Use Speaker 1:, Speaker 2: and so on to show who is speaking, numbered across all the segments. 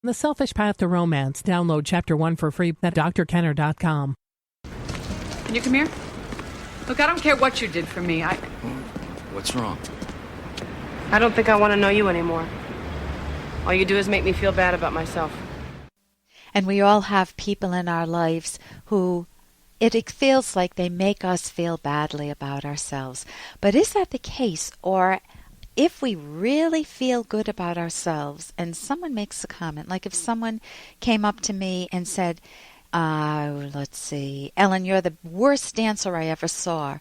Speaker 1: The Selfish Path to Romance. Download Chapter 1 for free at drkenner.com.
Speaker 2: Can you come here? Look, I don't care what you did for me.
Speaker 3: What's wrong?
Speaker 4: I don't think I want to know you anymore. All you do is make me feel bad about myself.
Speaker 5: And we all have people in our lives who it feels like they make us feel badly about ourselves. But is that the case? Or if we really feel good about ourselves and someone makes a comment, like if someone came up to me and said, let's see, Ellen, you're the worst dancer I ever saw.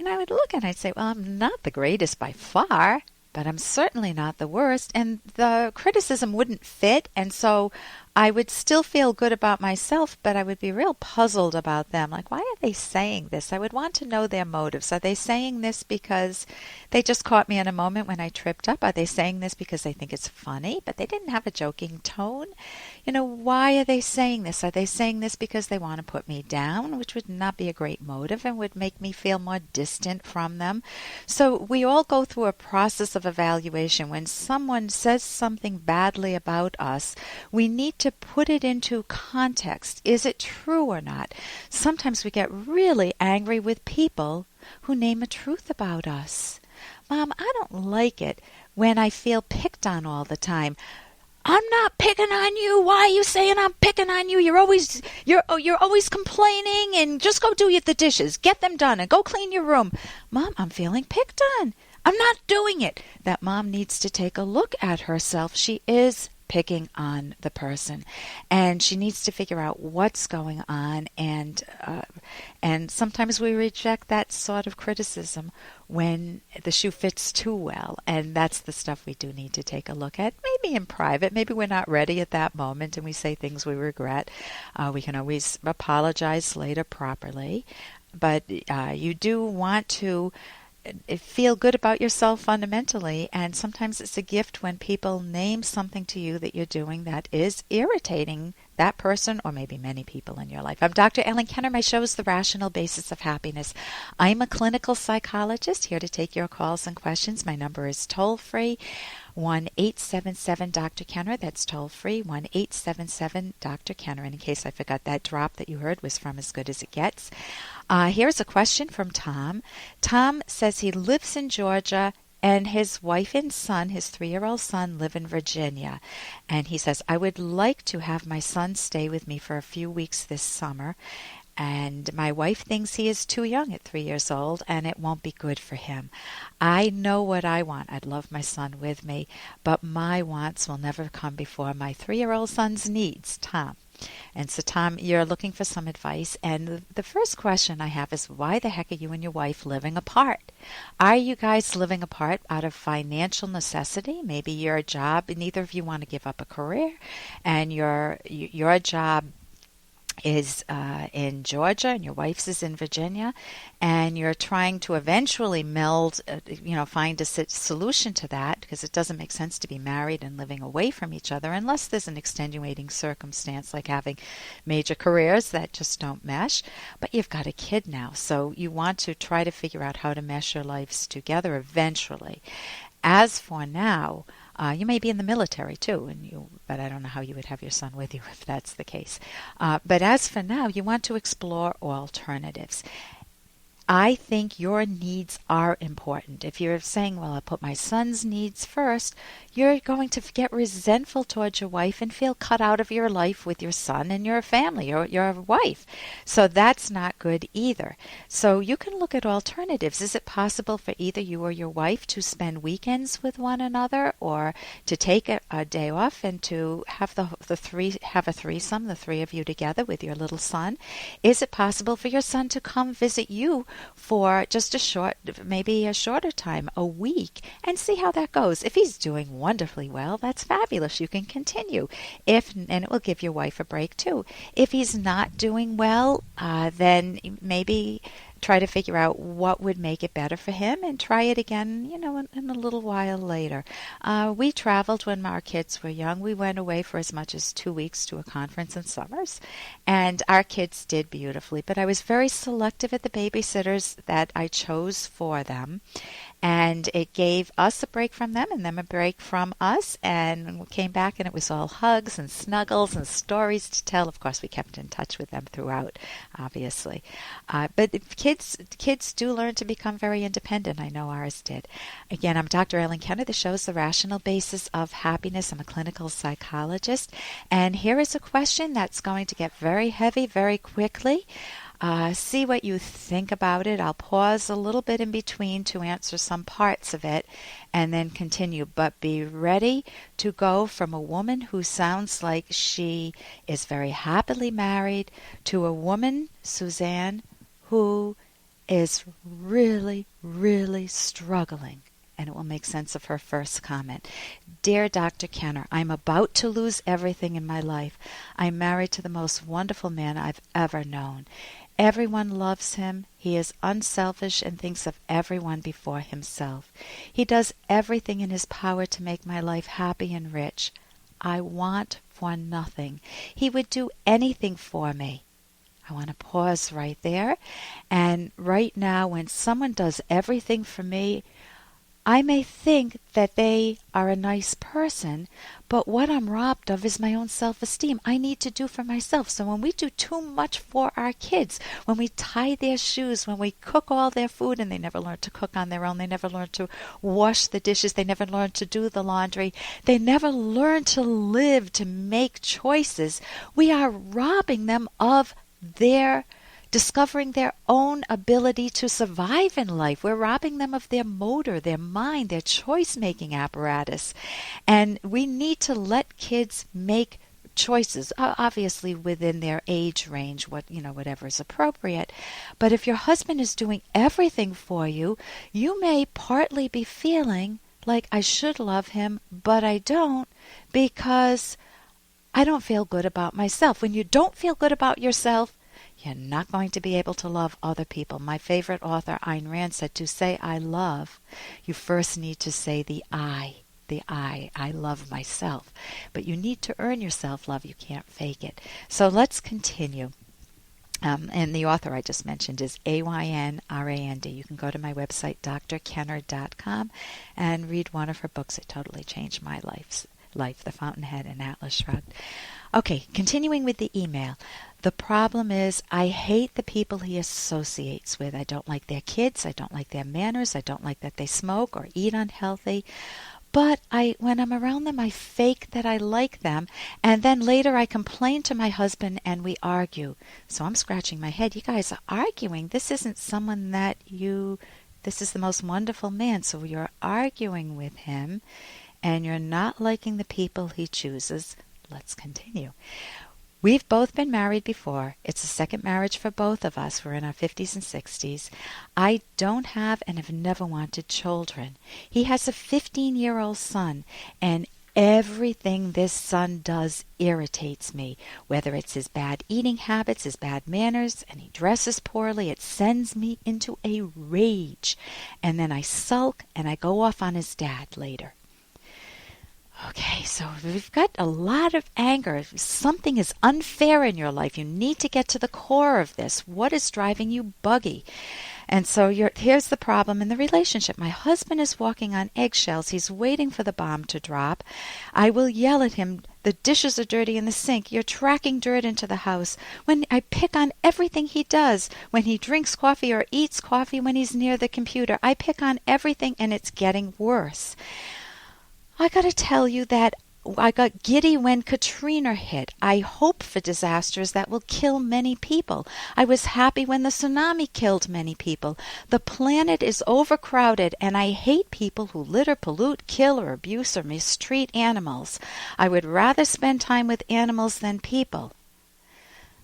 Speaker 5: I would look and I'd say, well, I'm not the greatest by far, but I'm certainly not the worst. And the criticism wouldn't fit. And so I would still feel good about myself, but I would be real puzzled about them. Like, why are they saying this? I would want to know their motives. Are they saying this because they just caught me in a moment when I tripped up? Are they saying this because they think it's funny, but they didn't have a joking tone? Why are they saying this? Are they saying this because they want to put me down, which would not be a great motive and would make me feel more distant from them? So we all go through a process of evaluation. When someone says something badly about us, we need to put it into context. Is it true or not? Sometimes we get really angry with people who name a truth about us. Mom, I don't like it when I feel picked on all the time. I'm not picking on you. Why are you saying I'm picking on you? You're always complaining, and just go do the dishes. Get them done and go clean your room. Mom, I'm feeling picked on. I'm not doing it. That mom needs to take a look at herself. She is picking on the person, and she needs to figure out what's going on, and sometimes we reject that sort of criticism when the shoe fits too well, and that's the stuff we do need to take a look at, maybe in private. Maybe we're not ready at that moment and we say things we regret. We can always apologize later properly, but you do want to feel good about yourself fundamentally, and sometimes it's a gift when people name something to you that you're doing that is irritating that person or maybe many people in your life. I'm Dr. Ellen Kenner. My show is The Rational Basis of Happiness. I'm a clinical psychologist here to take your calls and questions. My number is toll-free, 1-877-Dr. That's toll-free, 1-877-Dr. And in case I forgot, that drop that you heard was from As Good as It Gets. Here's a question from Tom. Tom says he lives in Georgia and his wife and son, his 3-year-old son, live in Virginia. And he says, I would like to have my son stay with me for a few weeks this summer. And my wife thinks he is too young at 3 years old, and it won't be good for him. I know what I want. I'd love my son with me, but my wants will never come before my 3-year-old son's needs. Tom. And so, Tom, you're looking for some advice. And the first question I have is, why the heck are you and your wife living apart? Are you guys living apart out of financial necessity? Maybe your job, neither of you want to give up a career, and your job is in Georgia and your wife's is in Virginia, and you're trying to eventually meld, find a solution to that, because it doesn't make sense to be married and living away from each other unless there's an extenuating circumstance like having major careers that just don't mesh. But you've got a kid now, so you want to try to figure out how to mesh your lives together eventually. As for now, you may be in the military too, but I don't know how you would have your son with you if that's the case. But as for now, you want to explore alternatives. I think your needs are important. If you're saying, well, I'll put my son's needs first, you're going to get resentful towards your wife and feel cut out of your life with your son and your family or your wife. So that's not good either. So you can look at alternatives. Is it possible for either you or your wife to spend weekends with one another, or to take a day off and to have a threesome, the three of you together with your little son? Is it possible for your son to come visit you for just maybe a shorter time, a week, and see how that goes? If he's doing wonderfully well, that's fabulous. You can continue. And it will give your wife a break too. If he's not doing well, then maybe try to figure out what would make it better for him and try it again, in a little while later. We traveled when our kids were young. We went away for as much as 2 weeks to a conference in Summers, and our kids did beautifully. But I was very selective at the babysitters that I chose for them. And it gave us a break from them and them a break from us. And we came back and it was all hugs and snuggles and stories to tell. Of course, we kept in touch with them throughout, obviously. But kids do learn to become very independent. I know ours did. Again, I'm Dr. Ellen Kenner. The show is The Rational Basis of Happiness. I'm a clinical psychologist. And here is a question that's going to get very heavy very quickly. See what you think about it. I'll pause a little bit in between to answer some parts of it and then continue. But be ready to go from a woman who sounds like she is very happily married to a woman, Suzanne, who is really, really struggling. And it will make sense of her first comment. Dear Dr. Kenner, I'm about to lose everything in my life. I'm married to the most wonderful man I've ever known. Everyone loves him. He is unselfish and thinks of everyone before himself. He does everything in his power to make my life happy and rich. I want for nothing. He would do anything for me. I want to pause right there. And right now, when someone does everything for me, I may think that they are a nice person, but what I'm robbed of is my own self-esteem. I need to do for myself. So when we do too much for our kids, when we tie their shoes, when we cook all their food, and they never learn to cook on their own, they never learn to wash the dishes, they never learn to do the laundry, they never learn to live, to make choices, we are robbing them of their discovering their own ability to survive in life. We're robbing them of their motor, their mind, their choice-making apparatus. And we need to let kids make choices, obviously within their age range, whatever is appropriate. But if your husband is doing everything for you, you may partly be feeling like I should love him, but I don't because I don't feel good about myself. When you don't feel good about yourself, you're not going to be able to love other people. My favorite author, Ayn Rand, said to say I love, you first need to say the I. I love myself. But you need to earn your self-love. You can't fake it. So let's continue. And the author I just mentioned is Aynrand. You can go to my website, drkenner.com, and read one of her books. It totally changed my life, The Fountainhead and Atlas Shrugged. Okay, continuing with the email. The problem is I hate the people he associates with. I don't like their kids. I don't like their manners. I don't like that they smoke or eat unhealthy. But when I'm around them, I fake that I like them. And then later I complain to my husband and we argue. So I'm scratching my head. You guys are arguing. This isn't someone this is the most wonderful man. So you're arguing with him and you're not liking the people he chooses. Let's continue. We've both been married before. It's a second marriage for both of us. We're in our 50s and 60s. I don't have and have never wanted children. He has a 15-year-old son, and everything this son does irritates me. Whether it's his bad eating habits, his bad manners, and he dresses poorly, it sends me into a rage. And then I sulk and I go off on his dad later. Okay, so we've got a lot of anger. If something is unfair in your life, you need to get to the core of this. What is driving you buggy? And so here's the problem in the relationship. My husband is walking on eggshells. He's waiting for the bomb to drop. I will yell at him, the dishes are dirty in the sink. You're tracking dirt into the house. When I pick on everything he does, when he drinks coffee or eats coffee when he's near the computer, I pick on everything and it's getting worse. I got to tell you that I got giddy when Katrina hit. I hope for disasters that will kill many people. I was happy when the tsunami killed many people. The planet is overcrowded, and I hate people who litter, pollute, kill, or abuse or mistreat animals. I would rather spend time with animals than people.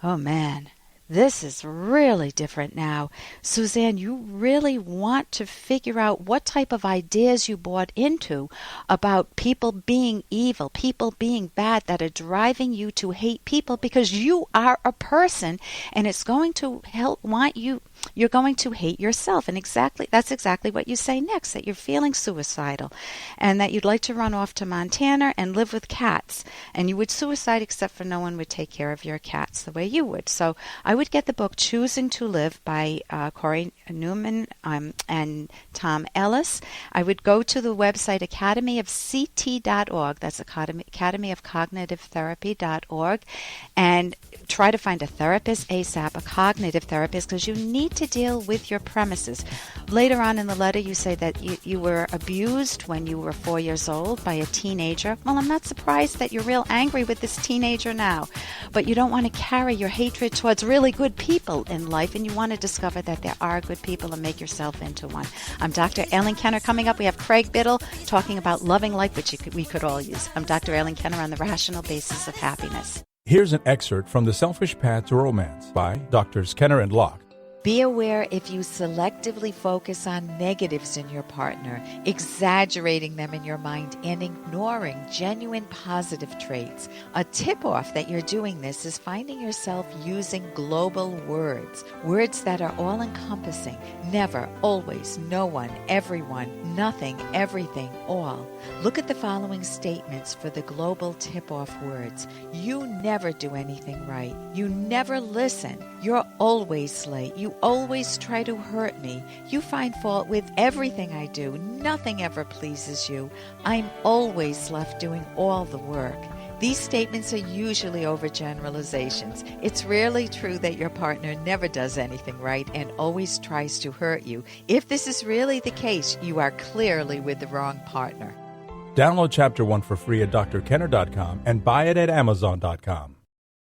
Speaker 5: Oh, man. This is really different now. Suzanne, you really want to figure out what type of ideas you bought into about people being evil, people being bad, that are driving you to hate people because you are a person and it's going to you're going to hate yourself. And that's exactly what you say next, that you're feeling suicidal and that you'd like to run off to Montana and live with cats. And you would suicide except for no one would take care of your cats the way you would. So I would would get the book Choosing to Live by Corey Newman and Tom Ellis. I would go to the website academyofct.org. That's academyofcognitivetherapy.org, and try to find a therapist ASAP, a cognitive therapist, because you need to deal with your premises. Later on in the letter, you say that you were abused when you were 4 years old by a teenager. Well, I'm not surprised that you're real angry with this teenager now, but you don't want to carry your hatred towards really good people in life, and you want to discover that there are good people and make yourself into one. I'm Dr. Ellen Kenner. Coming up, we have Craig Biddle talking about loving life, which we could all use. I'm Dr. Ellen Kenner on the Rational Basis of Happiness.
Speaker 6: Here's an excerpt from The Selfish Path to Romance by Drs. Kenner and Locke.
Speaker 5: Be aware if you selectively focus on negatives in your partner, exaggerating them in your mind and ignoring genuine positive traits. A tip-off that you're doing this is finding yourself using global words, words that are all-encompassing. Never, always, no one, everyone, nothing, everything, all. Look at the following statements for the global tip-off words. You never do anything right. You never listen. You're always late. You always try to hurt me. You find fault with everything I do. Nothing ever pleases you. I'm always left doing all the work. These statements are usually overgeneralizations. It's rarely true that your partner never does anything right and always tries to hurt you. If this is really the case, you are clearly with the wrong partner.
Speaker 6: Download Chapter 1 for free at drkenner.com and buy it at amazon.com.